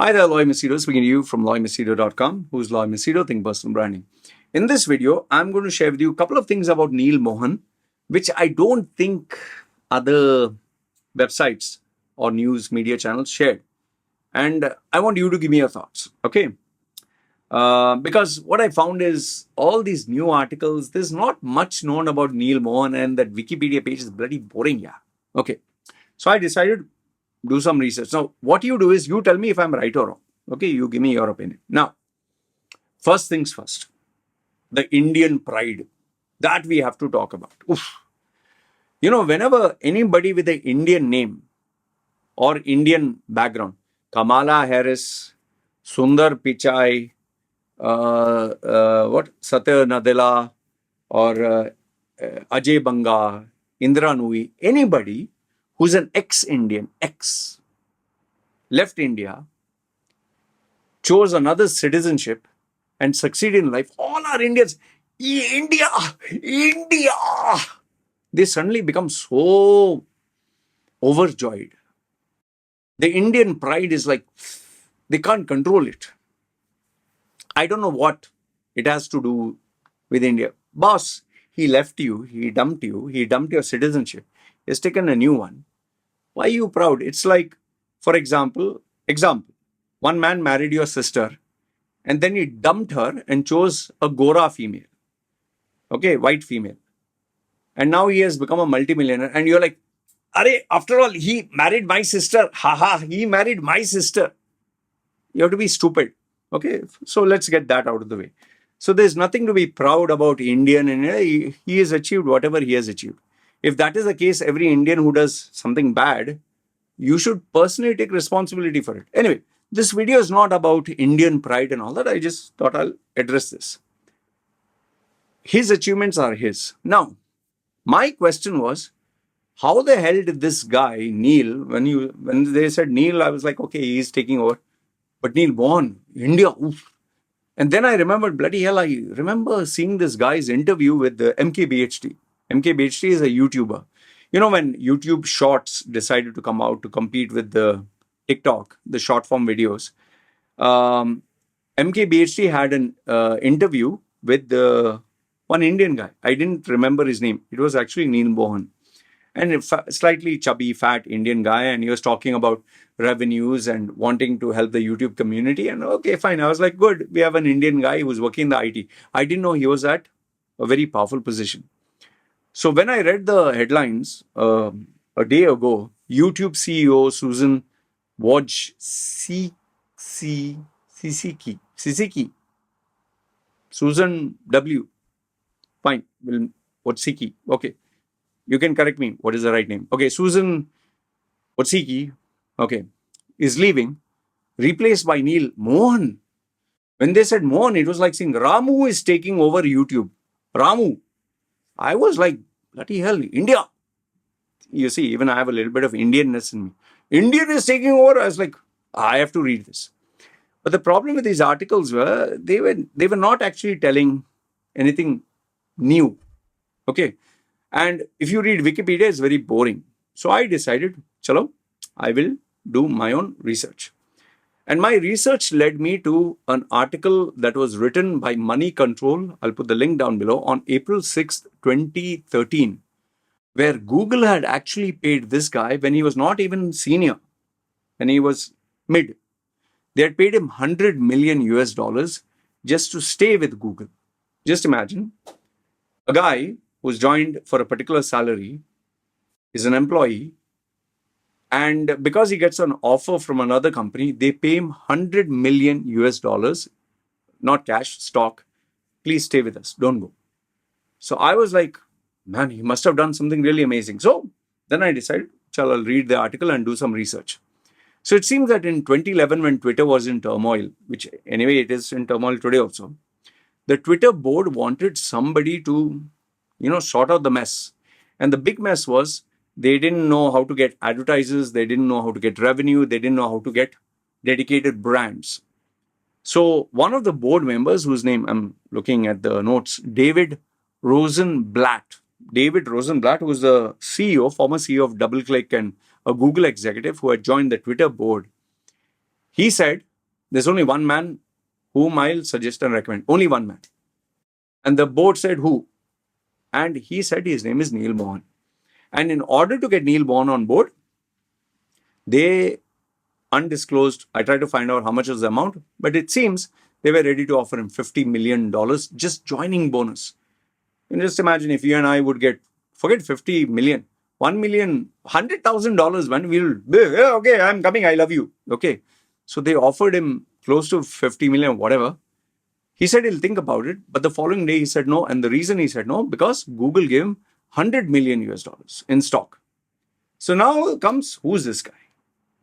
Hi there, Loy Machedo, speaking to you from loymachedo.com. Who's Loy Machedo? Think Personal Branding. In this video, I'm going to share with you a couple of things about Neal Mohan, which I don't think other websites or news media channels shared. And I want you to give me your thoughts, okay? Because what I found is all these new articles, there's not much known about Neal Mohan, and that Wikipedia page is bloody boring, yeah. Okay. So I decided do some research. Now, what you do is you tell me if I'm right or wrong. Okay, you give me your opinion. Now, first things first, the Indian pride that we have to talk about. Oof. You know, whenever anybody with an Indian name or Indian background, Kamala Harris, Sundar Pichai, Satya Nadella, or Ajay Banga, Indra Nui, anybody who's an ex-Indian, left India, chose another citizenship and succeeded in life, all are Indians. India! They suddenly become so overjoyed. The Indian pride is like, they can't control it. I don't know what it has to do with India. Boss, he left you, he dumped your citizenship. He's taken a new one. Why are you proud? It's like, for example, one man married your sister and then he dumped her and chose a Gora female. Okay, white female. And now he has become a multimillionaire. And you're like, after all, he married my sister. He married my sister. You have to be stupid. Okay, so let's get that out of the way. So there's nothing to be proud about Indian. And he has achieved whatever he has achieved. If that is the case, every Indian who does something bad, you should personally take responsibility for it. Anyway, this video is not about Indian pride and all that. I just thought I'll address this. His achievements are his. Now, my question was, how the hell did this guy, Neal, when they said Neal, I was like, okay, he's taking over. But Neal Mohan, India, oof. And then I remembered, bloody hell, I remember seeing this guy's interview with the MKBHD. MKBHD is a YouTuber. You know, when YouTube Shorts decided to come out to compete with the TikTok, the short form videos, MKBHD had an interview with one Indian guy. I didn't remember his name. It was actually Neal Mohan. And a slightly chubby, fat Indian guy. And he was talking about revenues and wanting to help the YouTube community. And okay, fine. I was like, good. We have an Indian guy who's working in the IT. I didn't know he was at a very powerful position. So when I read the headlines a day ago, YouTube CEO Susan Wojcicki, Susan W. Fine, Wojcicki. Okay, you can correct me. What is the right name? Okay, Susan Wojcicki, okay, is leaving, replaced by Neal Mohan. When they said Mohan, it was like saying Ramu is taking over YouTube. Ramu. I was like, bloody hell, India. You see, even I have a little bit of Indianness in me. Indian is taking over. I was like, I have to read this. But the problem with these articles were they were not actually telling anything new. Okay. And if you read Wikipedia, it's very boring. So I decided, chalo, I will do my own research. And my research led me to an article that was written by Money Control. I'll put the link down below on April 6th, 2013, where Google had actually paid this guy when he was not even senior, when he was mid. They had paid him 100 million US dollars just to stay with Google. Just imagine a guy who's joined for a particular salary, is an employee, and because he gets an offer from another company, they pay him 100 million US dollars, not cash, stock. Please stay with us. Don't go. So I was like, man, he must have done something really amazing. So then I decided, I'll read the article and do some research. So it seems that in 2011, when Twitter was in turmoil, which anyway, it is in turmoil today also, the Twitter board wanted somebody to, sort out the mess. And the big mess was they didn't know how to get advertisers. They didn't know how to get revenue. They didn't know how to get dedicated brands. So one of the board members, whose name I'm looking at the notes, David Rosenblatt. David Rosenblatt, who was the former CEO of DoubleClick and a Google executive who had joined the Twitter board. He said, There's only one man whom I'll suggest and recommend. Only one man. And the board said, who? And he said his name is Neal Mohan. And in order to get Neal Mohan on board, they undisclosed. I tried to find out how much was the amount, but it seems they were ready to offer him $50 million just joining bonus. And just imagine if you and I would get, forget 50 million, 1 million, $100,000, man, we'll be, yeah, okay, I'm coming, I love you. Okay. So they offered him close to 50 million, whatever. He said he'll think about it, but the following day he said no. And the reason he said no, because Google gave him 100 million US dollars in stock. So now comes, who's this guy?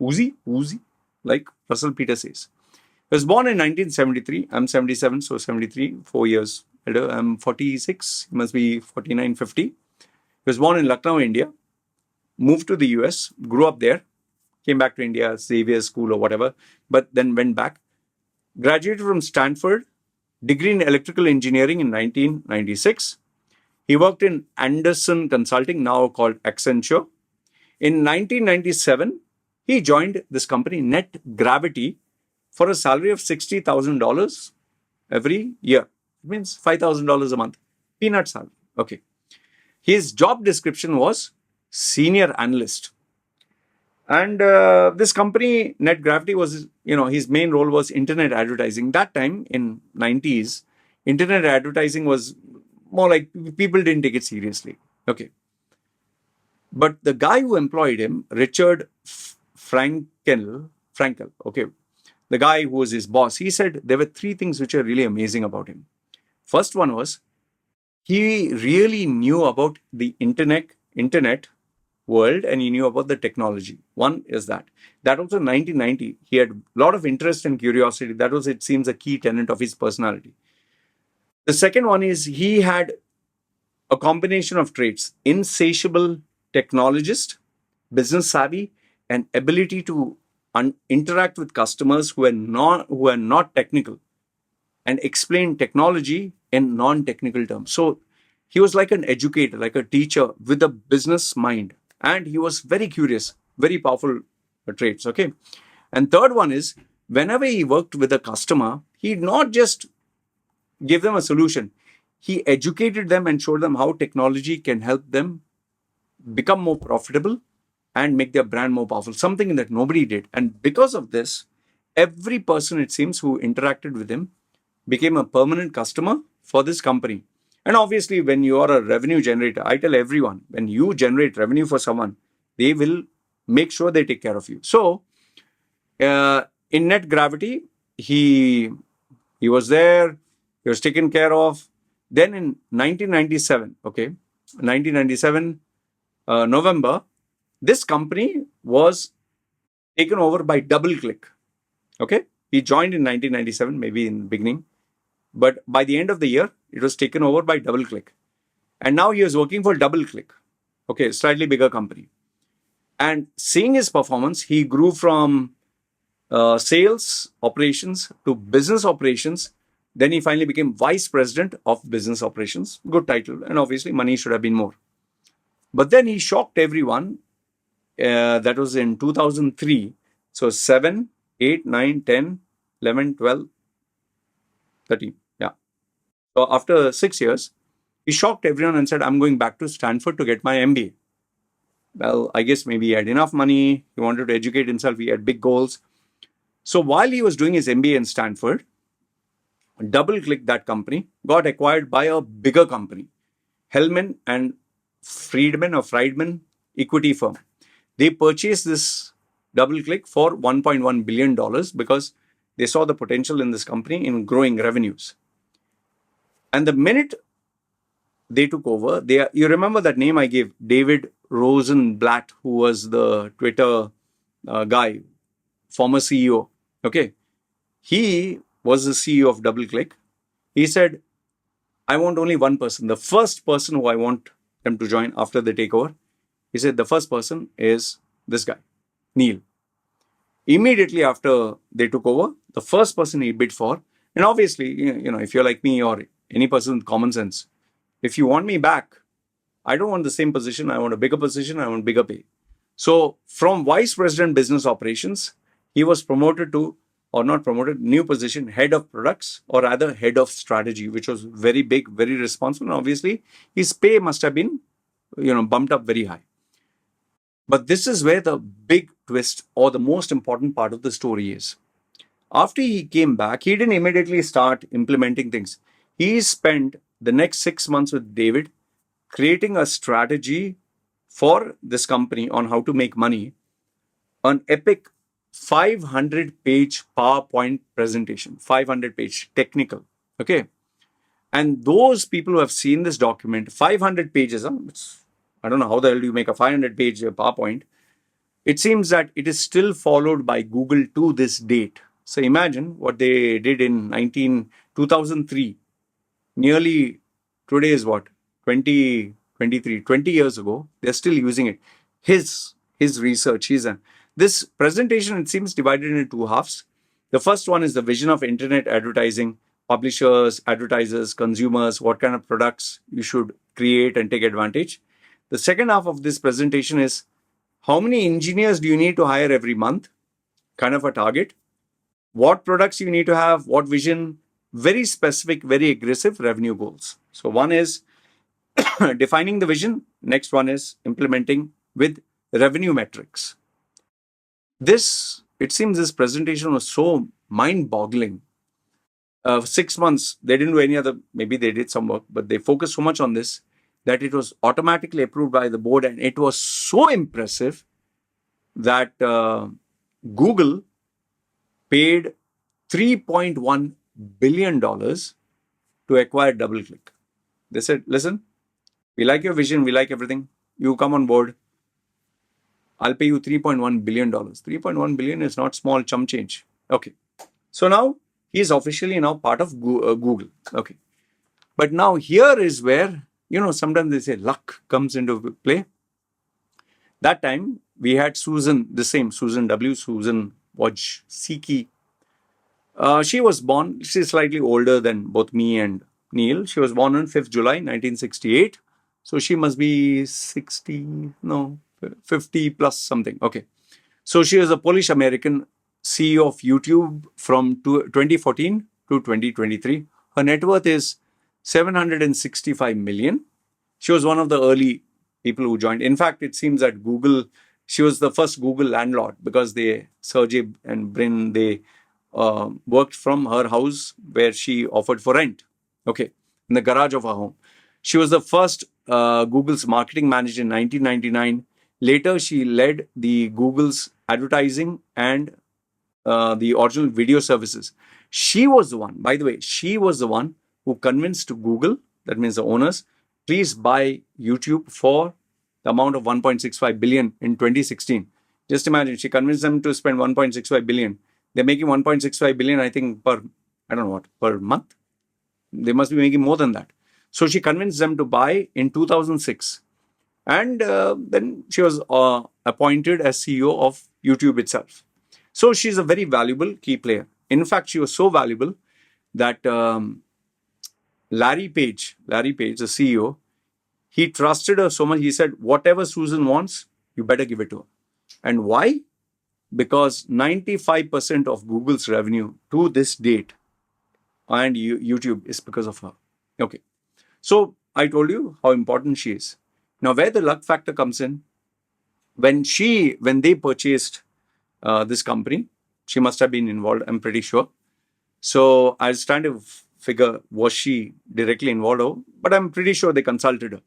Uzi, like Russell Peter says. He was born in 1973. I'm 77, so 73, 4 years elder. I'm 46. He must be 49, 50. He was born in Lucknow, India. Moved to the US, grew up there, came back to India, Xavier School or whatever, but then went back. Graduated from Stanford, degree in electrical engineering in 1996. He worked in Anderson Consulting, now called Accenture. In 1997, he joined this company, Net Gravity, for a salary of $60,000 every year. It means $5,000 a month. Peanut salary. Okay. His job description was senior analyst. And this company, Net Gravity, was, his main role was internet advertising. That time in 90s, internet advertising was more like people didn't take it seriously. Okay. But the guy who employed him, Richard Frankel, okay, the guy who was his boss, he said there were three things which are really amazing about him. First one was he really knew about the internet world, and he knew about the technology. One is that. That also in 1990, he had a lot of interest and curiosity. That was, it seems, a key tenet of his personality. The second one is he had a combination of traits: insatiable technologist, business savvy, and ability to interact with customers who are not technical and explain technology in non-technical terms. So he was like an educator, like a teacher with a business mind. And he was very curious, very powerful traits. Okay. And third one is whenever he worked with a customer, he not just gave them a solution. He educated them and showed them how technology can help them become more profitable and make their brand more powerful, something that nobody did. And because of this, every person, it seems, who interacted with him became a permanent customer for this company. And obviously, when you are a revenue generator, I tell everyone, when you generate revenue for someone, they will make sure they take care of you. So, in Net Gravity, he was there, he was taken care of. Then in 1997, November, this company was taken over by DoubleClick. Okay, he joined in 1997, maybe in the beginning, but by the end of the year, it was taken over by DoubleClick. And now he is working for DoubleClick. Okay, slightly bigger company. And seeing his performance, he grew from sales operations to business operations. Then he finally became vice president of business operations. Good title. And obviously, money should have been more. But then he shocked everyone. That was in 2003. So 7, 8, 9, 10, 11, 12, 13. Yeah. So after 6 years, he shocked everyone and said, I'm going back to Stanford to get my MBA. Well, I guess maybe he had enough money. He wanted to educate himself. He had big goals. So while he was doing his MBA in Stanford, DoubleClick, that company, got acquired by a bigger company, Hellman and Friedman equity firm. They purchased this DoubleClick for $1.1 billion because they saw the potential in this company in growing revenues. And the minute they took over, you remember that name I gave, David Rosenblatt, who was the Twitter guy, former CEO. Okay. He was the CEO of DoubleClick. He said, I want only one person. The first person who I want them to join after the takeover, he said, the first person is this guy, Neal. Immediately after they took over, the first person he bid for, and obviously, if you're like me or any person with common sense, if you want me back, I don't want the same position. I want a bigger position. I want bigger pay. So from vice president business operations, he was promoted to or not promoted, new position, head of products, or rather head of strategy, which was very big, very responsible. And obviously, his pay must have been, bumped up very high. But this is where the big twist or the most important part of the story is. After he came back, he didn't immediately start implementing things. He spent the next 6 months with David creating a strategy for this company on how to make money, an epic 500-page PowerPoint presentation, 500-page technical. Okay. And those people who have seen this document, 500 pages, I don't know how the hell do you make a 500-page PowerPoint. It seems that it is still followed by Google to this date. So imagine what they did in 2003. Nearly, today is what? 2023, 20 years ago. They're still using it. His research, this presentation, it seems, divided into two halves. The first one is the vision of internet advertising, publishers, advertisers, consumers, what kind of products you should create and take advantage. The second half of this presentation is how many engineers do you need to hire every month, kind of a target. What products you need to have, what vision, very specific, very aggressive revenue goals. So one is defining the vision. Next one is implementing with revenue metrics. It seems this presentation was so mind-boggling. 6 months, they didn't do any other, maybe they did some work, but they focused so much on this that it was automatically approved by the board. And it was so impressive that Google paid $3.1 billion to acquire DoubleClick. They said, listen, we like your vision, we like everything. You come on board. I'll pay you $3.1 billion. $3.1 billion is not small chump change. Okay. So now he is officially now part of Google. Okay. But now here is where, sometimes they say luck comes into play. That time we had Susan Wojcicki. She was born, she's slightly older than both me and Neal. She was born on 5th July 1968. So she must be 50 plus something. Okay. So she is a Polish American CEO of YouTube from 2014 to 2023. Her net worth is 765 million. She was one of the early people who joined. In fact, it seems that she was the first Google landlord because Sergey and Brin, they worked from her house where she offered for rent. Okay. In the garage of her home. She was the first Google's marketing manager in 1999. Later, she led the Google's advertising and the original video services. She was the one, by the way, who convinced Google, that means the owners, please buy YouTube for the amount of 1.65 billion in 2016. Just imagine, she convinced them to spend 1.65 billion. They're making 1.65 billion, I think, per month. They must be making more than that. So she convinced them to buy in 2006. And then she was appointed as CEO of YouTube itself. So she's a very valuable key player. In fact, she was so valuable that Larry Page, the CEO, he trusted her so much. He said, whatever Susan wants, you better give it to her. And why? Because 95% of Google's revenue to this date and YouTube is because of her. Okay. So I told you how important she is. Now, where the luck factor comes in, when they purchased this company, she must have been involved, I'm pretty sure. So I was trying to figure, was she directly involved? But I'm pretty sure they consulted her.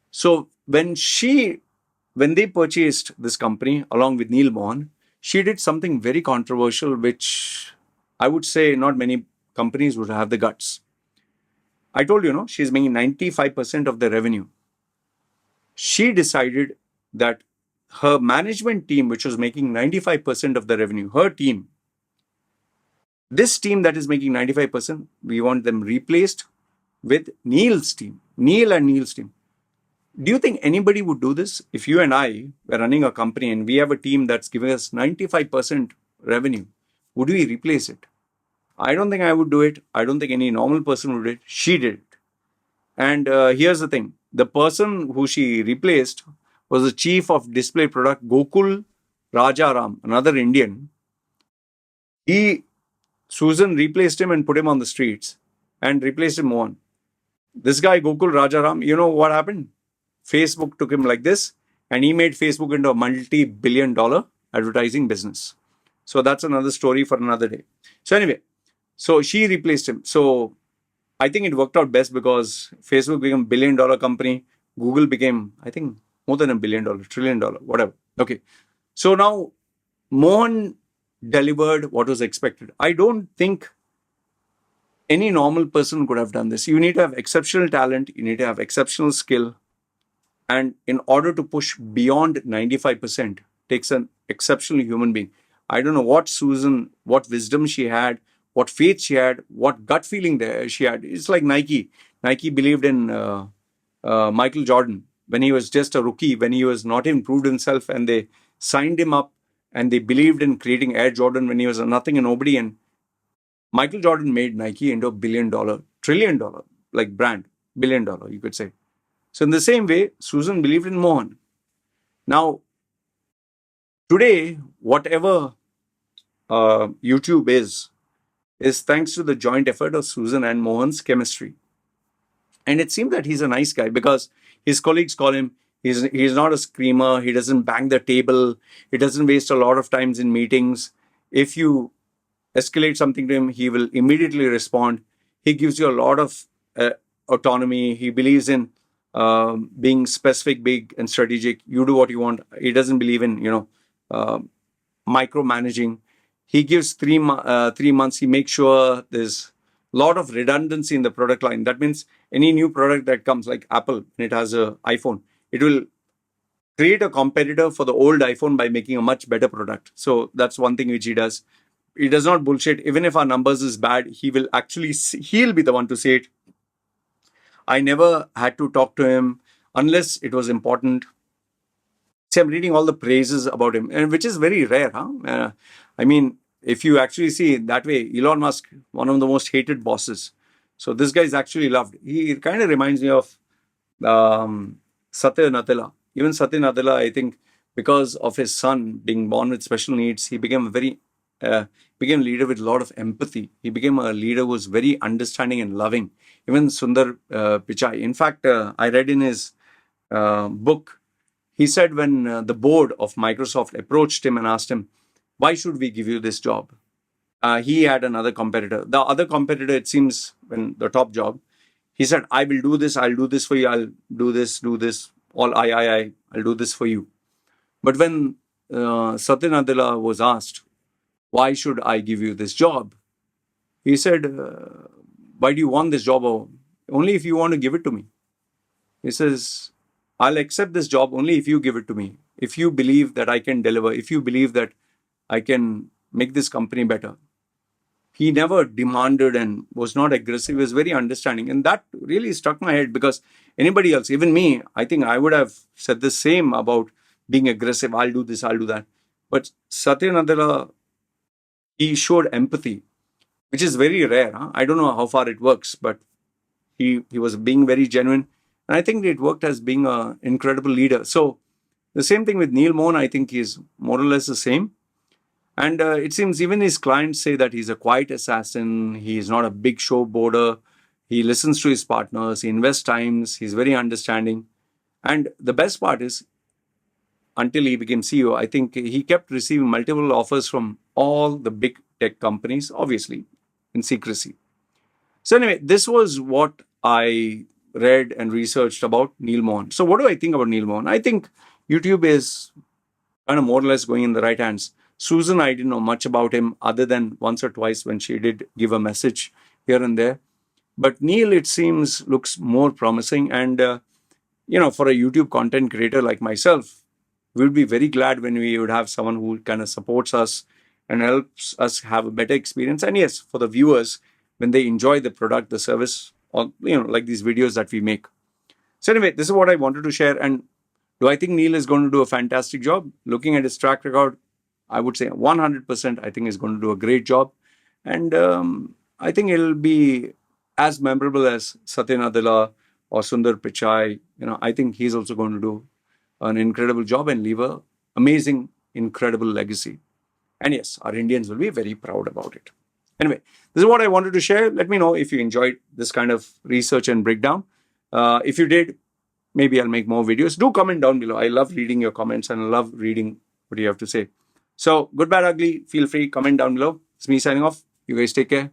So when they purchased this company along with Neal Mohan, she did something very controversial, which I would say not many companies would have the guts. I told you, she's making 95% of the revenue. She decided that her management team, which was making 95% of the revenue, her team, this team that is making 95%, we want them replaced with Neal's team, Neal and Neal's team. Do you think anybody would do this? If you and I were running a company and we have a team that's giving us 95% revenue, would we replace it? I don't think I would do it. I don't think any normal person would do it. She did it. And here's the thing. The person who she replaced was the chief of display product, Gokul Rajaram, another Indian. Susan replaced him and put him on the streets and replaced him on. This guy, Gokul Rajaram, you know what happened? Facebook took him like this, and he made Facebook into a multi-billion-dollar advertising business. So that's another story for another day. So anyway, so she replaced him. So I think it worked out best because Facebook became $1 billion company. Google became, I think, more than $1 billion, $1 trillion, whatever. Okay. So now Mohan delivered what was expected. I don't think any normal person could have done this. You need to have exceptional talent. You need to have exceptional skill. And in order to push beyond 95%, takes an exceptional human being. I don't know what wisdom she had, what faith she had, what gut feeling there she had. It's like Nike. Nike believed in Michael Jordan when he was just a rookie, when he was not even proved himself, and they signed him up, and they believed in creating Air Jordan when he was a nothing and nobody. And Michael Jordan made Nike into $1 billion, $1 trillion, like brand, $1 billion, you could say. So in the same way, Susan believed in Mohan. Now, today, whatever YouTube is thanks to the joint effort of Susan and Mohan's chemistry. And it seemed that he's a nice guy because his colleagues call him, he's not a screamer, he doesn't bang the table, he doesn't waste a lot of times in meetings. If you escalate something to him, he will immediately respond. He gives you a lot of autonomy. He believes in being specific, big, and strategic. You do what you want. He doesn't believe in, micromanaging. He gives 3 months. He makes sure there's a lot of redundancy in the product line. That means any new product that comes, like Apple, when it has an iPhone, it will create a competitor for the old iPhone by making a much better product. So that's one thing which he does. He does not bullshit. Even if our numbers is bad, he'll be the one to say it. I never had to talk to him unless it was important. See, I'm reading all the praises about him, and which is very rare. I mean, if you actually see it that way, Elon Musk, one of the most hated bosses. So this guy is actually loved. He kind of reminds me of Satya Nadella. Even Satya Nadella, I think, because of his son being born with special needs, he became a leader with a lot of empathy. He became a leader who was very understanding and loving. Even Sundar Pichai. In fact, I read in his book, he said when the board of Microsoft approached him and asked him, why should we give you this job? He had another competitor. The other competitor, it seems, when the top job, he said, I will do this, I'll do this for you, I'll do this, all I'll do this for you. But when Satya Nadella was asked, why should I give you this job? He said, why do you want this job? Only if you want to give it to me. He says, I'll accept this job only if you give it to me. If you believe that I can deliver, if you believe that I can make this company better. He never demanded and was not aggressive. He was very understanding. And that really struck my head because anybody else, even me, I think I would have said the same about being aggressive. I'll do this, I'll do that. But Satya Nadella, he showed empathy, which is very rare. I don't know how far it works, but he was being very genuine. And I think it worked as being an incredible leader. So the same thing with Neal Mohan, I think he's more or less the same. And it seems even his clients say that he's a quiet assassin. He's not a big showboater. He listens to his partners. He invests times. He's very understanding. And the best part is, until he became CEO, I think he kept receiving multiple offers from all the big tech companies, obviously, in secrecy. So anyway, this was what I read and researched about Neal Mohan. So what do I think about Neal Mohan? I think YouTube is kind of more or less going in the right hands. Susan, I didn't know much about him other than once or twice when she did give a message here and there. But Neal, it seems, looks more promising. And, for a YouTube content creator like myself, we'd be very glad when we would have someone who kind of supports us and helps us have a better experience. And yes, for the viewers, when they enjoy the product, the service, or, like these videos that we make. So anyway, this is what I wanted to share. And do I think Neal is going to do a fantastic job? Looking at his track record, I would say 100%, I think he's going to do a great job. And I think it'll be as memorable as Satya Nadella or Sundar Pichai. I think he's also going to do an incredible job and leave an amazing, incredible legacy. And yes, our Indians will be very proud about it. Anyway, this is what I wanted to share. Let me know if you enjoyed this kind of research and breakdown. If you did, maybe I'll make more videos. Do comment down below. I love reading your comments and I love reading what you have to say. So, good, bad, ugly, feel free, comment down below. It's me signing off. You guys take care.